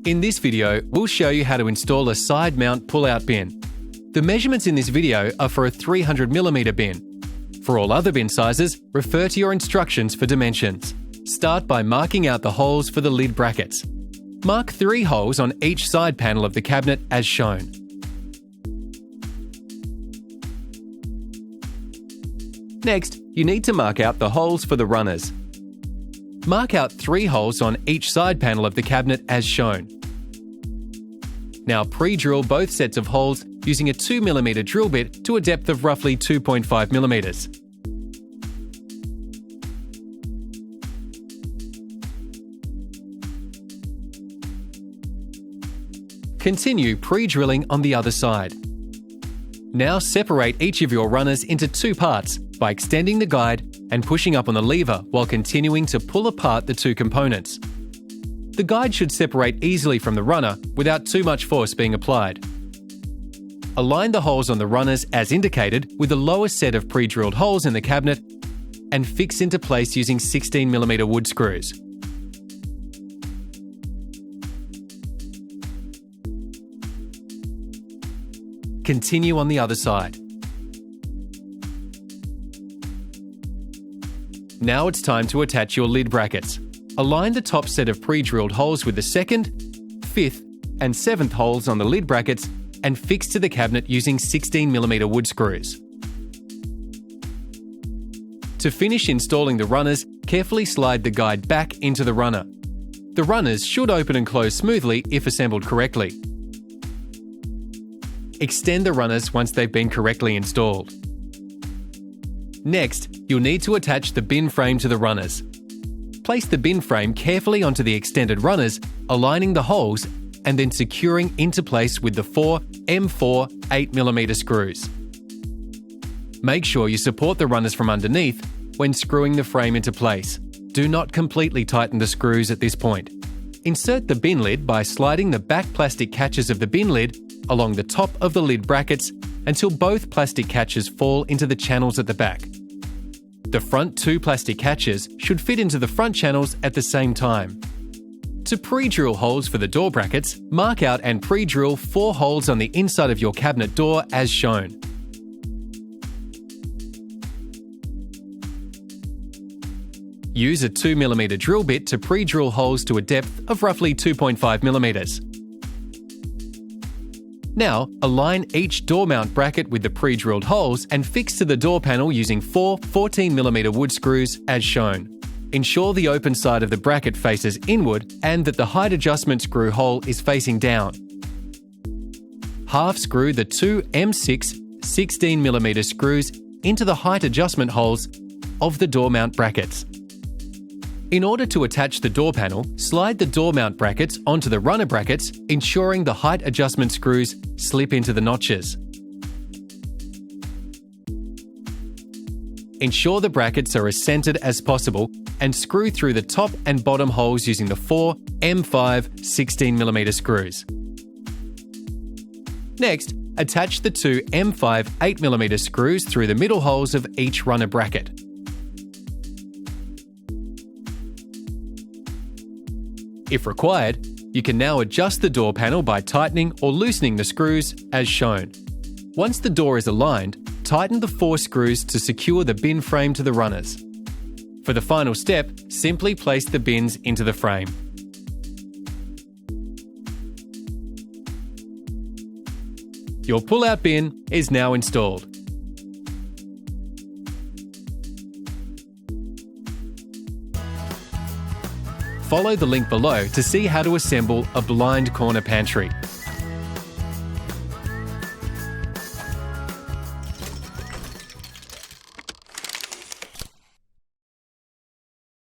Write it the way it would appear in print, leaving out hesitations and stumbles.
In this video, we'll show you how to install a side mount pull-out bin. The measurements in this video are for a 300mm bin. For all other bin sizes, refer to your instructions for dimensions. Start by marking out the holes for the lid brackets. Mark 3 holes on each side panel of the cabinet as shown. Next, you need to mark out the holes for the runners. Mark out 3 holes on each side panel of the cabinet as shown. Now pre-drill both sets of holes using a 2mm drill bit to a depth of roughly 2.5mm. Continue pre-drilling on the other side. Now separate each of your runners into 2 parts by extending the guide and pushing up on the lever while continuing to pull apart the 2 components. The guide should separate easily from the runner without too much force being applied. Align the holes on the runners as indicated with the lowest set of pre-drilled holes in the cabinet and fix into place using 16mm wood screws. Continue on the other side. Now it's time to attach your lid brackets. Align the top set of pre-drilled holes with the 2nd, 5th and 7th holes on the lid brackets and fix to the cabinet using 16mm wood screws. To finish installing the runners, carefully slide the guide back into the runner. The runners should open and close smoothly if assembled correctly. Extend the runners once they've been correctly installed. Next, you'll need to attach the bin frame to the runners. Place the bin frame carefully onto the extended runners, aligning the holes and then securing into place with the 4 M4 8mm screws. Make sure you support the runners from underneath when screwing the frame into place. Do not completely tighten the screws at this point. Insert the bin lid by sliding the back plastic catches of the bin lid along the top of the lid brackets until both plastic catches fall into the channels at the back. The front 2 plastic catches should fit into the front channels at the same time. To pre-drill holes for the door brackets, mark out and pre-drill 4 holes on the inside of your cabinet door as shown. Use a 2mm drill bit to pre-drill holes to a depth of roughly 2.5mm. Now, align each door mount bracket with the pre-drilled holes and fix to the door panel using 4 14mm wood screws as shown. Ensure the open side of the bracket faces inward and that the height adjustment screw hole is facing down. Half screw the 2 M6 16mm screws into the height adjustment holes of the door mount brackets. In order to attach the door panel, slide the door mount brackets onto the runner brackets, ensuring the height adjustment screws slip into the notches. Ensure the brackets are as centered as possible and screw through the top and bottom holes using the 4 M5 16mm screws. Next, attach the 2 M5 8mm screws through the middle holes of each runner bracket. If required, you can now adjust the door panel by tightening or loosening the screws as shown. Once the door is aligned, tighten the 4 screws to secure the bin frame to the runners. For the final step, simply place the bins into the frame. Your pull-out bin is now installed. Follow the link below to see how to assemble a blind corner pantry.